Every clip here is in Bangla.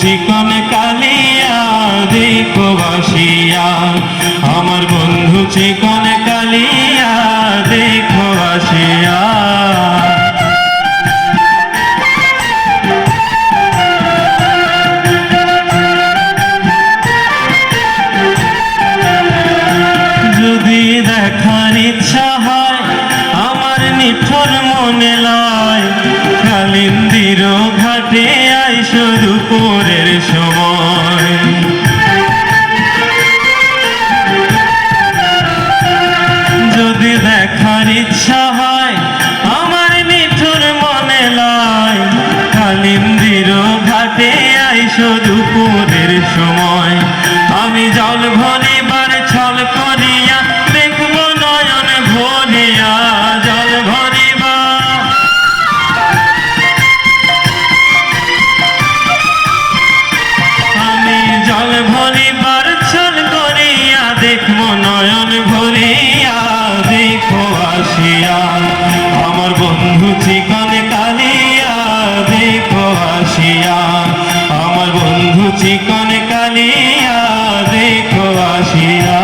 চিকন কালিয়া দেখো আসিয়া, আমার বন্ধু চিকন কালিয়া দেখো আসিয়া। যদি দেখার ইচ্ছা হয় আমার নিঠুর মনে লয়, কালিন্দির ঘাটে আইসো দুপুরের সময়। যদি দেখার ইচ্ছা হয় আমার নিঠুর মনে লয়, কালিন্দির ঘাটে আইসো দুপুরের সময়। আমি জল ভরিবার ছল করিয়া দেখবো নয়ন ভরিয়া, জল ভরিবা আমি জল ভরিবার ছল করিয়া দেখবো নয়ন ভরিয়া দেখো আসিয়া, আমার বন্ধু চিকন কালিয়া দেখো আসিয়া, আমার বন্ধু চিকন কালিয়া দেখো আসিয়া।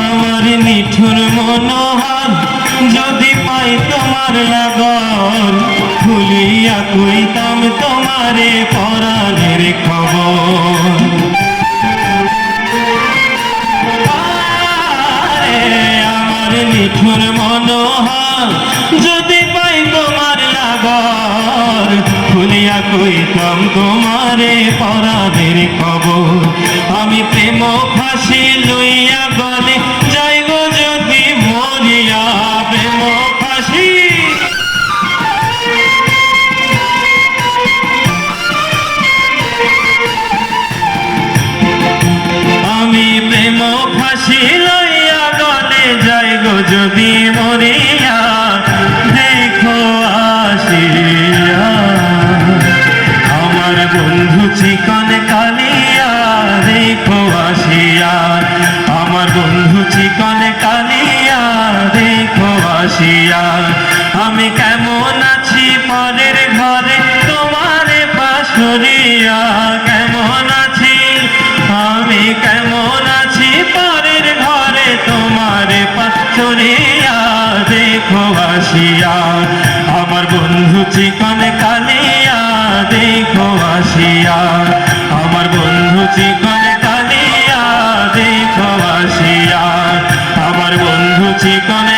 আমার নিঠুর মনোহর যদি পাই তোমার লাগর, ভুলিয়া কইতাম তোমারে পরাণের খবর। আমার নিঠুর মনোহর যদি পাই তোমার লাগর, ভুলিয়া কইতাম তোমারে পরাণের খবর। আমি প্রেম ফাঁসি লইয়া গলে যাইব যদি মরিয়া, প্রেম ফাঁসি আমি প্রেম ফাঁসি লইয়া গলে যাইব যদি মরিয়া দেখো আসিয়া, আমার বন্ধু চিকন কালিয়া দেখো আসিয়া, আমার বন্ধু চিকন কালিয়া দেখো আসিয়া। আমি কেমন আছি পরের ঘরে তোমারে পাশরিয়া, কেমন আছি আমি কেমন আছি পরের ঘরে তোমারে পাশরিয়া দেখো আসিয়া, আমার বন্ধু চিকন কালিয়া দেখো আসিয়া, আমার বন্ধু চিকন কালিয়া দেখো আসিয়া, আমার বন্ধু চিকন